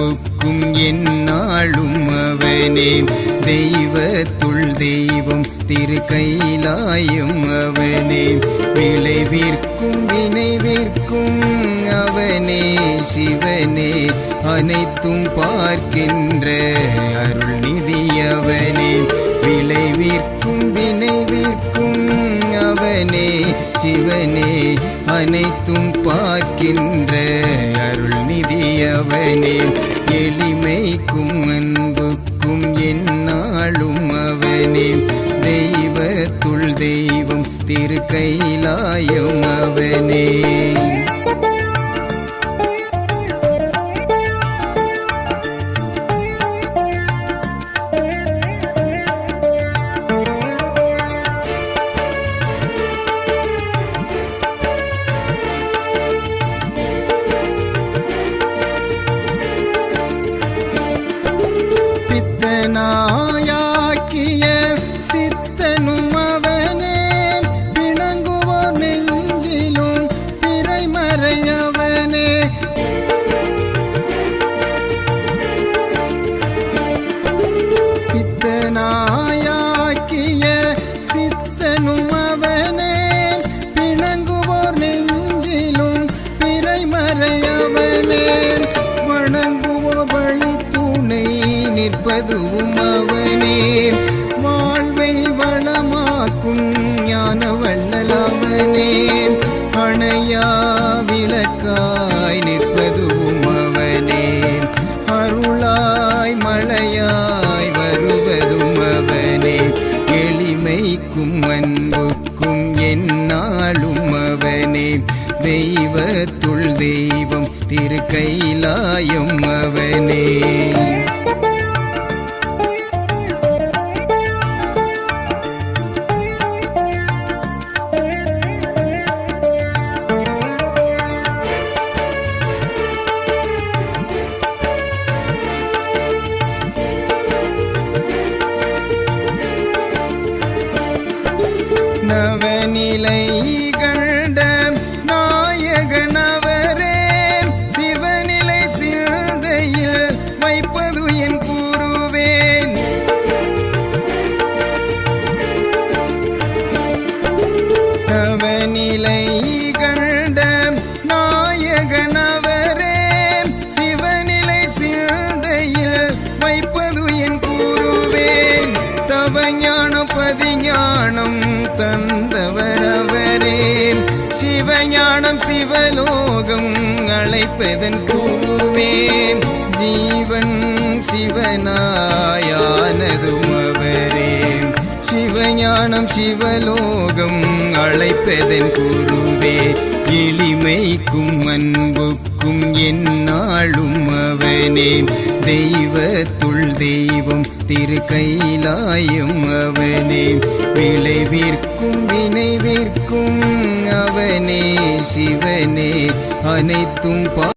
அன்புக்கும் எந்நாளும் அவனே. தெய்வத்துள் தெய்வம் திருக்கைலாயம் அவனே. விளைவிற்கும் வினைவிற்கும் அவனே சிவனே. அனைத்தும் பார்க்கின்ற அருள் நிதி அவனே. விளைவிற்கும் வினைவிற்கும் அவனே சிவனே. அனைத்தும் பார்க்கின்ற அருள் நிதி அவனே. எளிமைக்கும் அன்புக்கும் எந்நாளும் அவனே. தெய்வத்துள் தெய்வம் திருக்கைலாயம் அவனே. நாயாக்கிய சித்தனும் அவனே. பிணங்குவோர் நெஞ்சிலும் பிறைமறையவனே. சித்தனாயாக்கிய சித்தனும் அவனே. பிணங்குவோர் நெஞ்சிலும் பிறைமறையவனே. வணங்குவோர் வழி துணை நிற்பதுவும் அவனே. வாழ்வை வளமாக்கும் ஞான வள்ளலவனே. அணையா விளக்காய் நிற்பதுவும் அவனே. அருளாய் மழையாய் வருவதும் அவனே. எளிமைக்கும் அன்புக்கும் எந்நாளும் அவனே. தெய்வத்துள் தெய்வம் திருக்கைலாயம் அவனே. நவநிலை கண்ட நாயகனவரே. சிவநிலை சிந்தையில் வைப்பது என் கூறுவேன். நவநிலை கண்ட நாயகனவரே. சிவநிலை சிந்தையில் வைப்பது என் கூறுவேன். தவஞான பதிஞானம் தந்தவரவரே. சிவஞானம் சிவலோகம் அழைப்பதன் கூறுவே. ஜீவன் சிவனாயானதும் அவரே. சிவஞானம் சிவலோகம் அழைப்பதன் கூறுவே. எளிமைக்கும் அன்புக்கும் எந்நாளும் அவனே. தெய்வத்துள் தெய்வம் திருக்கைலாயம் அவனே. விளைவிற்கும் வினைவிற்கும் அவனே சிவனே. அனைத்தும்